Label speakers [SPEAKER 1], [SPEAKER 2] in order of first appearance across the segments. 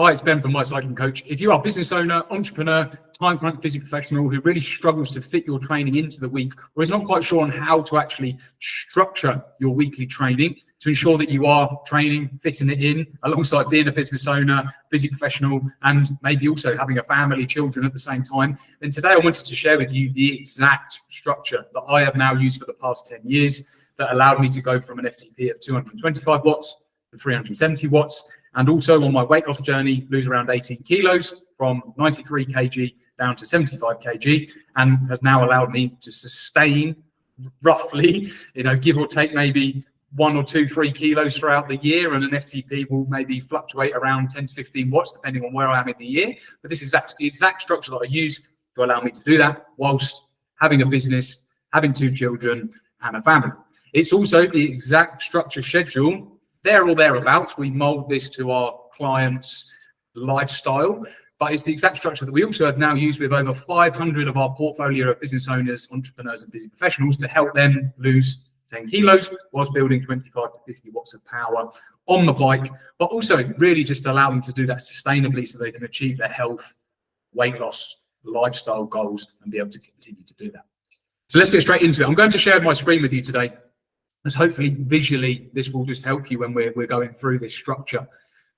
[SPEAKER 1] Hi, it's Ben from My Cycling Coach. If you are a business owner, entrepreneur, time crunch busy professional who really struggles to fit your training into the week, or is not quite sure on how to actually structure your weekly training to ensure that you are training, fitting it in alongside being a business owner, busy professional, and maybe also having a family, children at the same time, then today I wanted to share with you the exact structure that I have now used for the past 10 years that allowed me to go from an FTP of 225 watts to 370 watts. And also on my weight loss journey, lose around 18 kilos from 93 kg down to 75 kg, and has now allowed me to sustain roughly, give or take maybe 1 or 2, 3 kilos throughout the year. And an FTP will maybe fluctuate around 10 to 15 watts, depending on where I am in the year. But this is the exact structure that I use to allow me to do that whilst having a business, having 2 children and a family. It's also the exact structure schedule there or thereabouts. We mold this to our clients' lifestyle, but it's the exact structure that we also have now used with over 500 of our portfolio of business owners, entrepreneurs, and busy professionals to help them lose 10 kilos whilst building 25 to 50 watts of power on the bike, but also really just allow them to do that sustainably so they can achieve their health, weight loss, lifestyle goals and be able to continue to do that. So let's get straight into it. I'm going to share my screen with you today, as hopefully visually this will just help you when we're going through this structure,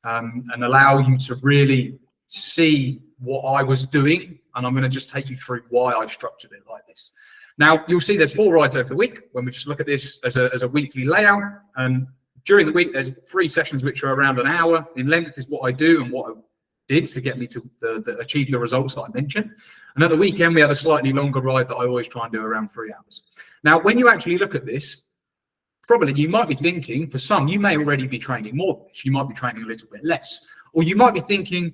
[SPEAKER 1] and allow you to really see what I was doing. And I'm going to just take you through why I structured it like this. Now, you'll see there's 4 rides over the week when we just look at this as a weekly layout. And during the week, there's 3 sessions which are around an hour in length is what I do and what I did to get me to achieve the results that I mentioned. And at the weekend, we had a slightly longer ride that I always try and do around 3 hours. Now, when you actually look at this, probably you might be thinking, for some, you may already be training more than this. You might be training a little bit less. Or you might be thinking,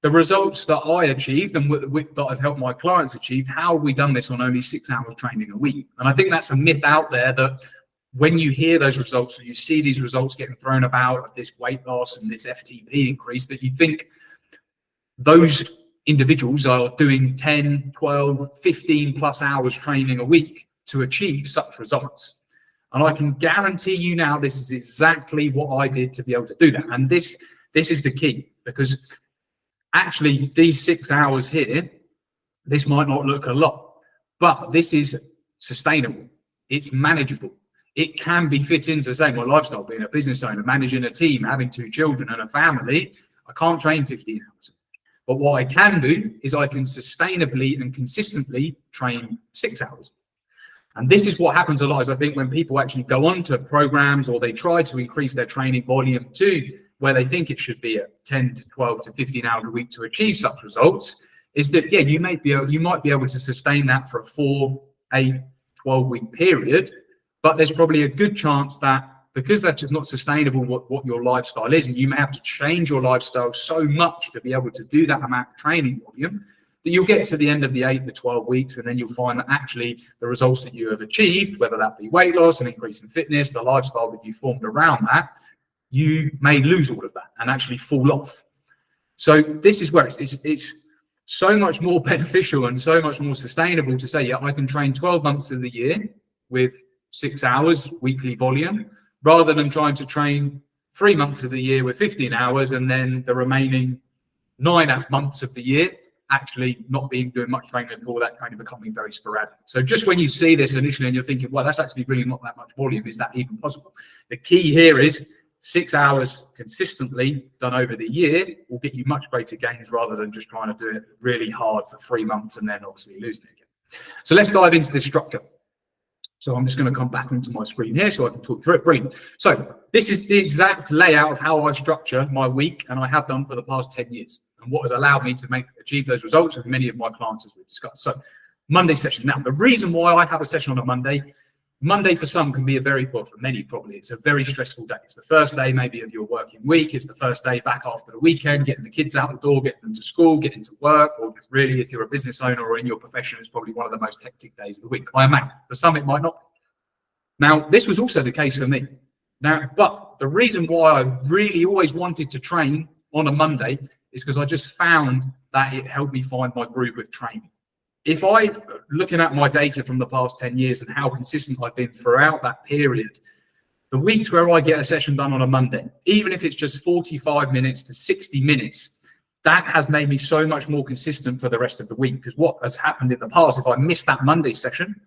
[SPEAKER 1] the results that I achieved and that I've helped my clients achieve, how have we done this on only 6 hours training a week? And I think that's a myth out there that when you hear those results or you see these results getting thrown about of this weight loss and this FTP increase, that you think those individuals are doing 10, 12, 15 plus hours training a week to achieve such results. And I can guarantee you now, this is exactly what I did to be able to do that. And this is the key, because actually these 6 hours here, this might not look a lot, but this is sustainable. It's manageable. It can be fit into, say, my lifestyle, being a business owner, managing a team, having 2 children and a family. I can't train 15 hours. But what I can do is I can sustainably and consistently train 6 hours. And this is what happens a lot, is I think when people actually go on to programs or they try to increase their training volume to where they think it should be at 10 to 12 to 15 hours a week to achieve such results, is that, yeah, you might be able to sustain that for a 4, 8, 12-week period, but there's probably a good chance that because that's just not sustainable what your lifestyle is, and you may have to change your lifestyle so much to be able to do that amount of training volume, that you'll get to the end of the 8 to 12 weeks, and then you'll find that actually the results that you have achieved, whether that be weight loss, an increase in fitness, the lifestyle that you formed around that, you may lose all of that and actually fall off. So this is where it's so much more beneficial and so much more sustainable to say, yeah, I can train 12 months of the year with 6 hours weekly volume, rather than trying to train 3 months of the year with 15 hours and then the remaining 9 months of the year actually not doing much training at all, that kind of becoming very sporadic. So just when you see this initially and you're thinking, well, that's actually really not that much volume, is that even possible? The key here is 6 hours consistently done over the year will get you much greater gains, rather than just trying to do it really hard for 3 months and then obviously losing it again. So let's dive into this structure. So I'm just going to come back onto my screen here so I can talk through it. Brilliant. So this is the exact layout of how I structure my week, and I have done for the past 10 years. And what has allowed me to achieve those results with many of my clients, as we've discussed. So Monday session. Now, the reason why I have a session on a Monday for some can be for many probably, it's a very stressful day. It's the first day maybe of your working week. It's the first day back after the weekend, getting the kids out the door, getting them to school, getting to work, or just really, if you're a business owner or in your profession, it's probably one of the most hectic days of the week. I imagine for some it might not. Now, this was also the case for me. Now, but the reason why I really always wanted to train on a Monday is because I just found that it helped me find my groove with training. If looking at my data from the past 10 years and how consistent I've been throughout that period, the weeks where I get a session done on a Monday, even if it's just 45 minutes to 60 minutes, that has made me so much more consistent for the rest of the week. Because what has happened in the past, if I miss that Monday session,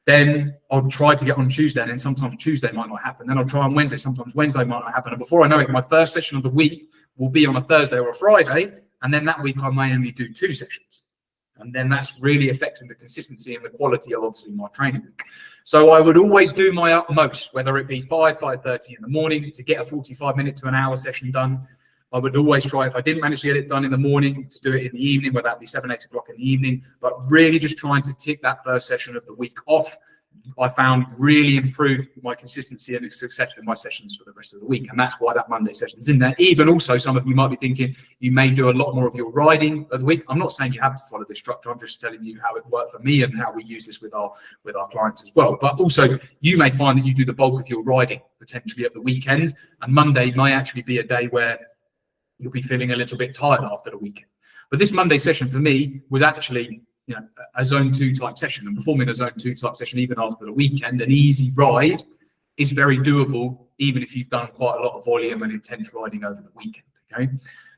[SPEAKER 1] then I'll try to get on Tuesday, and then sometimes Tuesday might not happen. Then I'll try on Wednesday, sometimes Wednesday might not happen. And before I know it, my first session of the week will be on a Thursday or a Friday, and then that week I may only do 2 sessions. And then that's really affecting the consistency and the quality of obviously my training week. So I would always do my utmost, whether it be 5:30 in the morning to get a 45-minute to an hour session done. I would always try, if I didn't manage to get it done in the morning, to do it in the evening, whether that be 7, 8 o'clock in the evening, but really just trying to tick that first session of the week off. I found really improved my consistency and success in my sessions for the rest of the week. And that's why that Monday session is in there. Even also, some of you might be thinking you may do a lot more of your riding of the week. I'm not saying you have to follow this structure. I'm just telling you how it worked for me and how we use this with our clients as well. But also, you may find that you do the bulk of your riding potentially at the weekend, and Monday may actually be a day where you'll be feeling a little bit tired after the weekend. But this Monday session for me was actually, a zone 2 type session, and performing a zone 2 type session even after the weekend, an easy ride is very doable, even if you've done quite a lot of volume and intense riding over the weekend. Okay.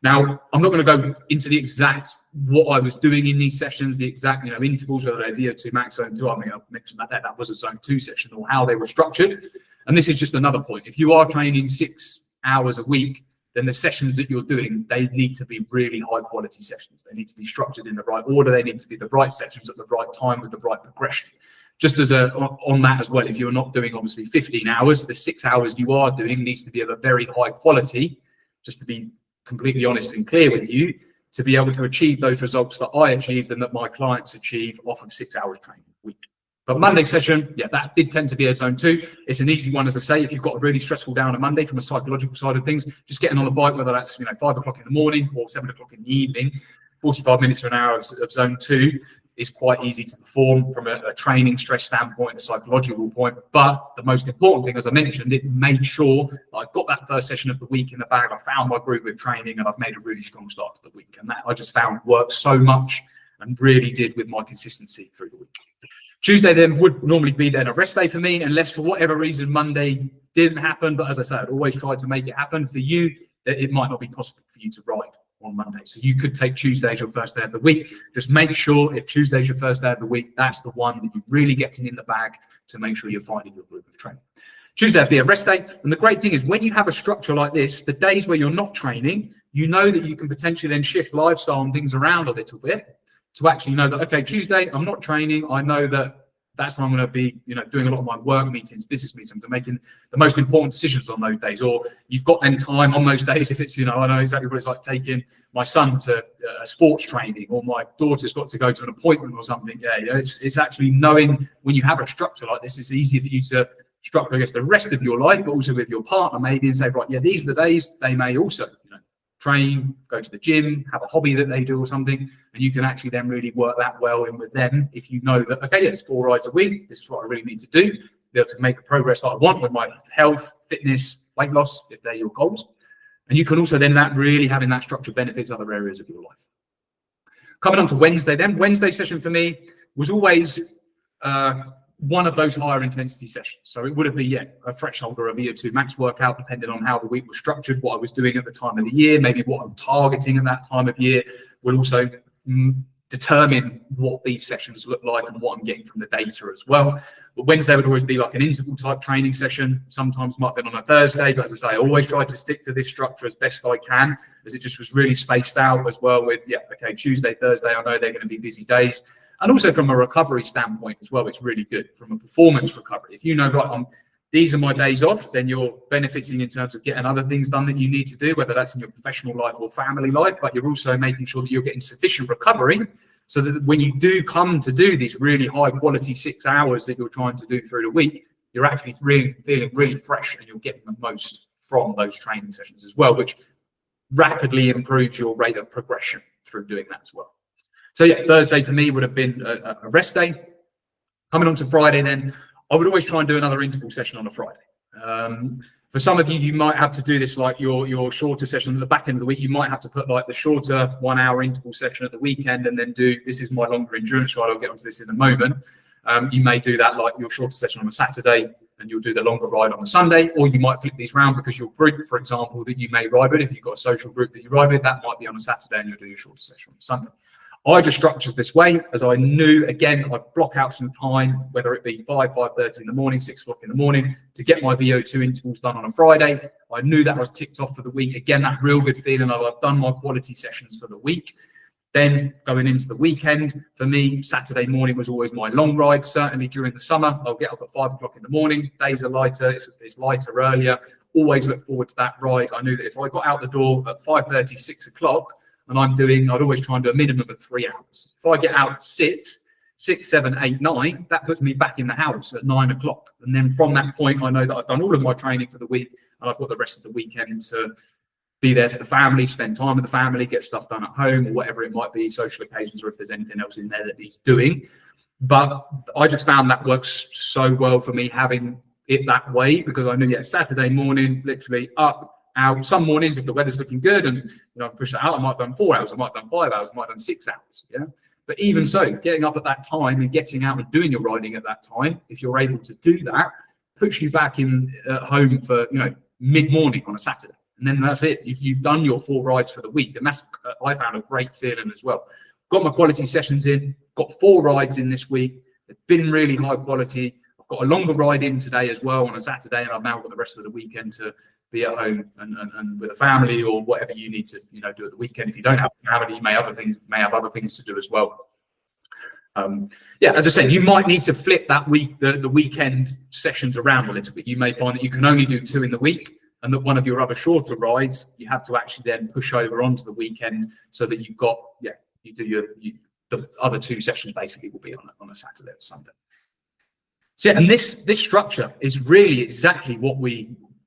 [SPEAKER 1] Now, I'm not going to go into the exact what I was doing in these sessions, the exact intervals, whether they're VO2 max, zone 2. I mean, I mentioned that was a zone 2 session, or how they were structured. And this is just another point. If you are training 6 hours a week, then the sessions that you're doing, they need to be really high quality sessions. They need to be structured in the right order. They need to be the right sessions at the right time with the right progression. Just as on that as well, if you're not doing obviously 15 hours, the 6 hours you are doing needs to be of a very high quality, just to be completely honest and clear with you, to be able to achieve those results that I achieved and that my clients achieve off of 6 hours training a week. But Monday session, that did tend to be a zone 2. It's an easy one, as I say. If you've got a really stressful day on a Monday from a psychological side of things, just getting on a bike, whether that's 5 o'clock in the morning or 7 o'clock in the evening, 45 minutes to an hour of zone 2 is quite easy to perform from a training stress standpoint, a psychological point. But the most important thing, as I mentioned, it made sure I got that first session of the week in the bag. I found my groove with training, and I've made a really strong start to the week. And that I just found worked so much and really did with my consistency through the week. Tuesday then would normally be then a rest day for me, unless for whatever reason Monday didn't happen. But as I said, I'd always try to make it happen. For you, it might not be possible for you to ride on Monday. So you could take Tuesday as your first day of the week. Just make sure if Tuesday is your first day of the week, that's the one that you're really getting in the bag to make sure you're finding your group of training. Tuesday would be a rest day. And the great thing is when you have a structure like this, the days where you're not training, you know that you can potentially then shift lifestyle and things around a little bit to actually know that, okay, Tuesday, I'm not training. I know that that's when I'm going to be, doing a lot of my work meetings, business meetings. I'm making the most important decisions on those days. Or you've got then time on those days. If it's, I know exactly what it's like taking my son to sports training, or my daughter's got to go to an appointment or something. It's actually knowing when you have a structure like this, it's easier for you to structure, I guess, the rest of your life, but also with your partner maybe, and say, right, these are the days they may also, train, go to the gym, have a hobby that they do or something, and you can actually then really work that well in with them if you know that, okay, it's 4 rides a week, this is what I really need to do, be able to make the progress that I want with my health, fitness, weight loss, if they're your goals. And you can also then that really having that structure benefits other areas of your life. Coming on to Wednesday then, Wednesday session for me was always one of those higher intensity sessions. So it would have been, a threshold or a VO2 max workout, depending on how the week was structured, what I was doing at the time of the year, maybe what I'm targeting at that time of year will also determine what these sessions look like and what I'm getting from the data as well. But Wednesday would always be like an interval type training session. Sometimes might have been on a Thursday, but as I say, I always try to stick to this structure as best I can, as it just was really spaced out as well with, okay, Tuesday, Thursday, I know they're going to be busy days. And also from a recovery standpoint as well, it's really good from a performance recovery. If you know, right, these are my days off, then you're benefiting in terms of getting other things done that you need to do, whether that's in your professional life or family life, but you're also making sure that you're getting sufficient recovery so that when you do come to do these really high quality 6 hours that you're trying to do through the week, you're actually really feeling really fresh and you're getting the most from those training sessions as well, which rapidly improves your rate of progression through doing that as well. So Thursday for me would have been a rest day. Coming on to Friday then, I would always try and do another interval session on a Friday. For some of you, you might have to do this like your shorter session at the back end of the week. You might have to put like the shorter 1 hour interval session at the weekend and then this is my longer endurance ride. I'll get onto this in a moment. You may do that like your shorter session on a Saturday and you'll do the longer ride on a Sunday, or you might flip these round because your group, for example, that you may ride with, if you've got a social group that you ride with, that might be on a Saturday and you'll do your shorter session on Sunday. I just structured this way, as I knew, again, I'd block out some time, whether it be 5:30 in the morning, 6 o'clock in the morning, to get my VO2 intervals done on a Friday. I knew that I was ticked off for the week. Again, that real good feeling of I've done my quality sessions for the week. Then going into the weekend, for me, Saturday morning was always my long ride. Certainly during the summer, I'll get up at 5 o'clock in the morning. Days are lighter, it's lighter earlier. Always look forward to that ride. I knew that if I got out the door at 5:30, 6 o'clock, and I'd always try and do a minimum of 3 hours. If I get out at 6, 7, 8, 9, that puts me back in the house at 9 o'clock. And then from that point, I know that I've done all of my training for the week, and I've got the rest of the weekend to be there for the family, spend time with the family, get stuff done at home, or whatever it might be, social occasions, or if there's anything else in there that he's doing. But I just found that works so well for me, having it that way, because I knew, Saturday morning, literally up, out. Some mornings, if the weather's looking good and I push it out, I might have done 4 hours, I might have done 5 hours, I might have done 6 hours. But even so, getting up at that time and getting out and doing your riding at that time, if you're able to do that, puts you back in at home for mid-morning on a Saturday, and then that's it. You've done your 4 rides for the week, and that's I found a great feeling as well. Got my quality sessions in, got 4 rides in this week. They've been really high quality. I've got a longer ride in today as well on a Saturday, and I've now got the rest of the weekend to be at home and with a family, or whatever you need to do at the weekend. If you don't have a family, you may have other things to do as well. As I said, you might need to flip that week the weekend sessions around a little bit. You may find that you can only do 2 in the week, and that one of your other shorter rides you have to actually then push over onto the weekend, so that you've got you do the other 2 sessions basically will be on a Saturday or Sunday. So and this structure is really exactly what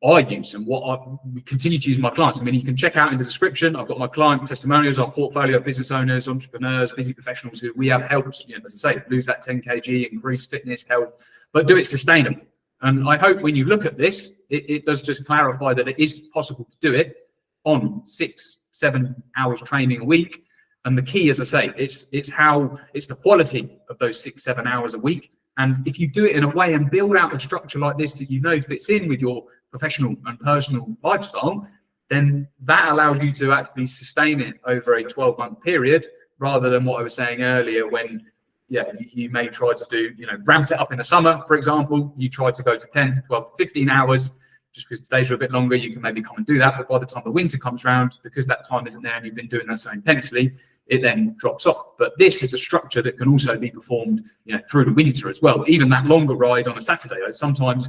[SPEAKER 1] I use and what we continue to use with my clients. I mean, you can check out in the description. I've got my client testimonials, our portfolio of business owners, entrepreneurs, busy professionals who we have helped, as I say, lose that 10 kg, increase fitness, health, but do it sustainably. And I hope when you look at this, it does just clarify that it is possible to do it on 6-7 hours training a week. And the key, as I say, it's the quality of those 6-7 hours a week. And if you do it in a way and build out a structure like this that fits in with your professional and personal lifestyle, then that allows you to actually sustain it over a 12-month period, rather than what I was saying earlier, when you may try to do, ramp it up in the summer, for example. You try to go to 10, 12, 15 hours, just because the days are a bit longer, you can maybe come and do that. But by the time the winter comes around, because that time isn't there and you've been doing that so intensely, it then drops off. But this is a structure that can also be performed, through the winter as well. Even that longer ride on a Saturday. Sometimes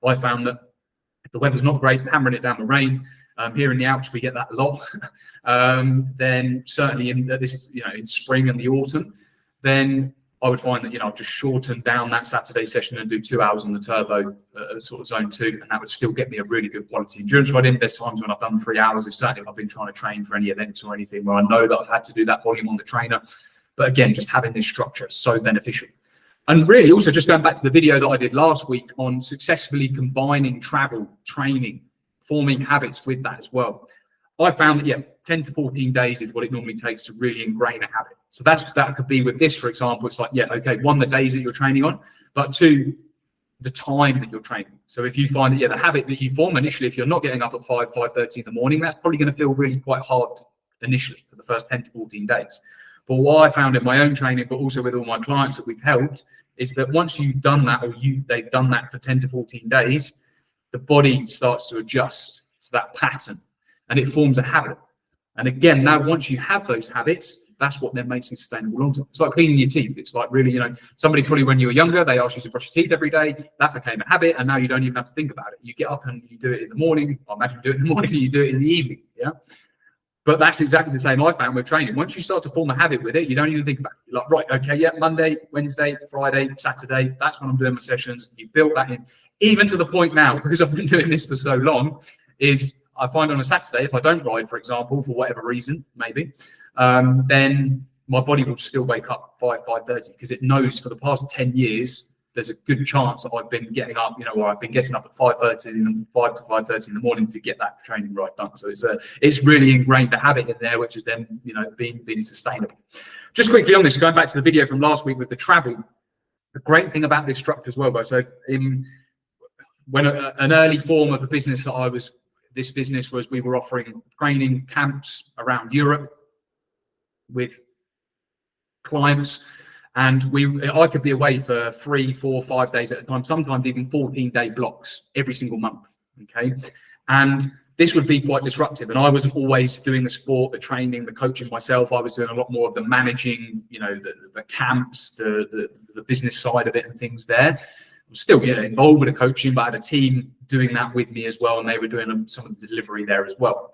[SPEAKER 1] I found that if the weather's not great, hammering it down the rain. Here in the Alps, we get that a lot. Then certainly in spring and the autumn, then I would find that I'll just shorten down that Saturday session and do 2 hours on the turbo, sort of zone 2, and that would still get me a really good quality endurance ride in. There's times when I've done 3 hours, certainly if I've been trying to train for any events or anything where I know that I've had to do that volume on the trainer. But again, just having this structure is so beneficial. And really also just going back to the video that I did last week on successfully combining travel, training, forming habits with that as well. I found that 10 to 14 days is what it normally takes to really ingrain a habit. So that could be with this, for example. It's like, one, the days that you're training on, but 2, the time that you're training. So if you find that the habit that you form initially, if you're not getting up at 5:30 in the morning, that's probably going to feel really quite hard initially for the first 10 to 14 days. But what I found in my own training, but also with all my clients that we've helped, is that once you've done that, or they've done that for 10 to 14 days, the body starts to adjust to that pattern and it forms a habit. And again, now once you have those habits, that's what then makes it sustainable long term. It's like cleaning your teeth. It's like really, somebody probably when you were younger, they asked you to brush your teeth every day. That became a habit, and now you don't even have to think about it. You get up and you do it in the morning. I imagine you do it in the morning and you do it in the evening. But that's exactly the same I found with training. Once you start to form a habit with it, you don't even think about it. You're like, right, okay, Monday, Wednesday, Friday, Saturday, that's when I'm doing my sessions. You build that in. Even to the point now, because I've been doing this for so long, is I find on a Saturday, if I don't ride, for example, for whatever reason, maybe, then my body will still wake up 5:30, because it knows for the past 10 years, there's a good chance that I've been getting up, or I've been getting up at 5 to 5:30 in the morning to get that training right done. So it's really ingrained a habit in there, which is then, being sustainable. Just quickly on this, going back to the video from last week with the travel, the great thing about this structure as well, guys. So when an early form of the business that we were offering training camps around Europe with clients, and I could be away for 3, 4, 5 days at a time, sometimes even 14-day blocks every single month. Okay, and this would be quite disruptive. And I wasn't always doing the sport, the training, the coaching myself. I was doing a lot more of the managing, the camps, the business side of it and things there. I'm still involved with the coaching, but I had a team doing that with me as well, and they were doing some of the delivery there as well.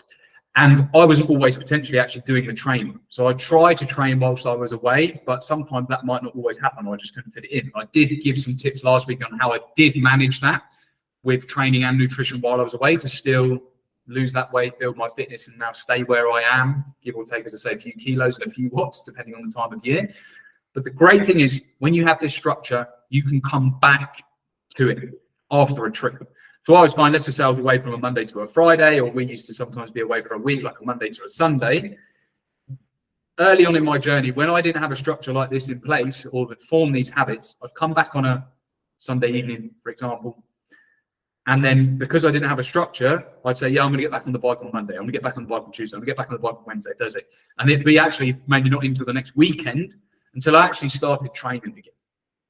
[SPEAKER 1] And I wasn't always potentially actually doing the training. So I tried to train whilst I was away, but sometimes that might not always happen. I just couldn't fit it in. I did give some tips last week on how I did manage that with training and nutrition while I was away to still lose that weight, build my fitness, and now stay where I am, give or take, as I say, a few kilos and a few watts, depending on the time of year. But the great thing is when you have this structure, you can come back to it after a trip. So I always find, let's just say I was away from a Monday to a Friday, or we used to sometimes be away for a week, like a Monday to a Sunday. Early on in my journey, when I didn't have a structure like this in place or that formed these habits, I'd come back on a Sunday evening, for example. And then because I didn't have a structure, I'd say, yeah, I'm going to get back on the bike on Monday. I'm going to get back on the bike on Tuesday. I'm going to get back on the bike on Wednesday, Thursday. And it'd be actually maybe not into the next weekend until I actually started training again.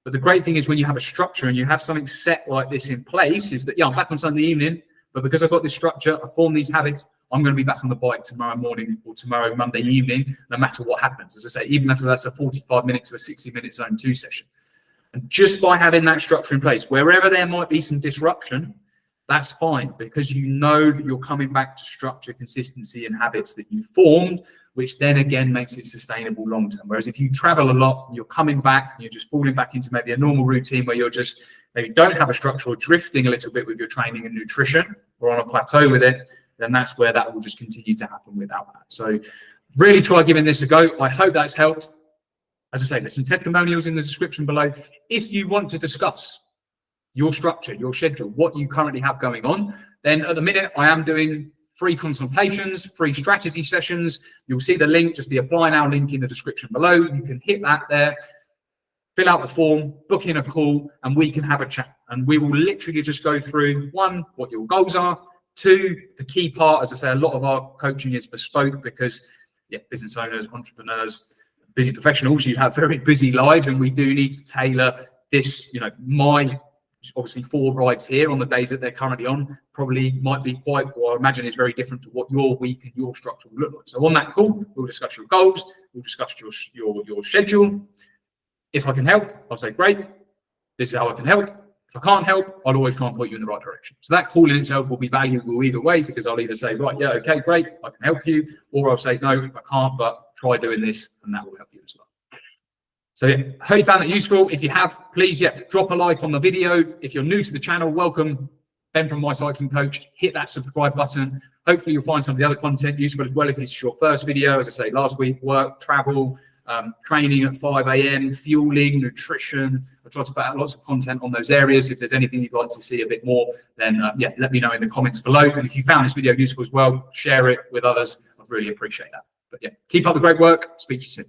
[SPEAKER 1] But the great thing is when you have a structure and you have something set like this in place is that, yeah, I'm back on Sunday evening, but because I've got this structure, I form these habits, I'm going to be back on the bike tomorrow morning or tomorrow Monday evening, no matter what happens. As I say, even after that's a 45-minute to a 60-minute zone 2 session. And just by having that structure in place, wherever there might be some disruption, that's fine, because you know that you're coming back to structure, consistency, and habits that you formed, which then again makes it sustainable long term. Whereas if you travel a lot, you're coming back and you're just falling back into maybe a normal routine where you're just maybe don't have a structure or drifting a little bit with your training and nutrition or on a plateau with it, then that's where that will just continue to happen without that. So really try giving this a go. I hope that's helped. As I say, there's some testimonials in the description below. If you want to discuss your structure, your schedule, what you currently have going on, then at the minute I am doing free consultations, free strategy sessions. You'll see the link, just the apply now link in the description below. You can hit that there, fill out the form, book in a call, and we can have a chat. And we will literally just go through, 1, what your goals are, 2, the key part. As I say, a lot of our coaching is bespoke because business owners, entrepreneurs, busy professionals, you have very busy lives, and we do need to tailor this, my obviously 4 rides here on the days that they're currently on probably might be quite, or I imagine is very different to what your week and your structure will look like. So on that call, we'll discuss your goals, we'll discuss your schedule. If I can help, I'll say, great, this is how I can help. If I can't help, I'll always try and point you in the right direction. So that call in itself will be valuable either way, because I'll either say, right, yeah, okay, great, I can help you, or I'll say, no, I can't, but try doing this, and that will help you as well. So I hope you found that useful. If you have, please, drop a like on the video. If you're new to the channel, welcome. Ben from My Cycling Coach. Hit that subscribe button. Hopefully you'll find some of the other content useful as well. If this is your first video, as I say, last week, work, travel, training at 5 a.m, fueling, nutrition. I try to put out lots of content on those areas. If there's anything you'd like to see a bit more, then let me know in the comments below. And if you found this video useful as well, share it with others. I'd really appreciate that. But keep up the great work. Speak to you soon.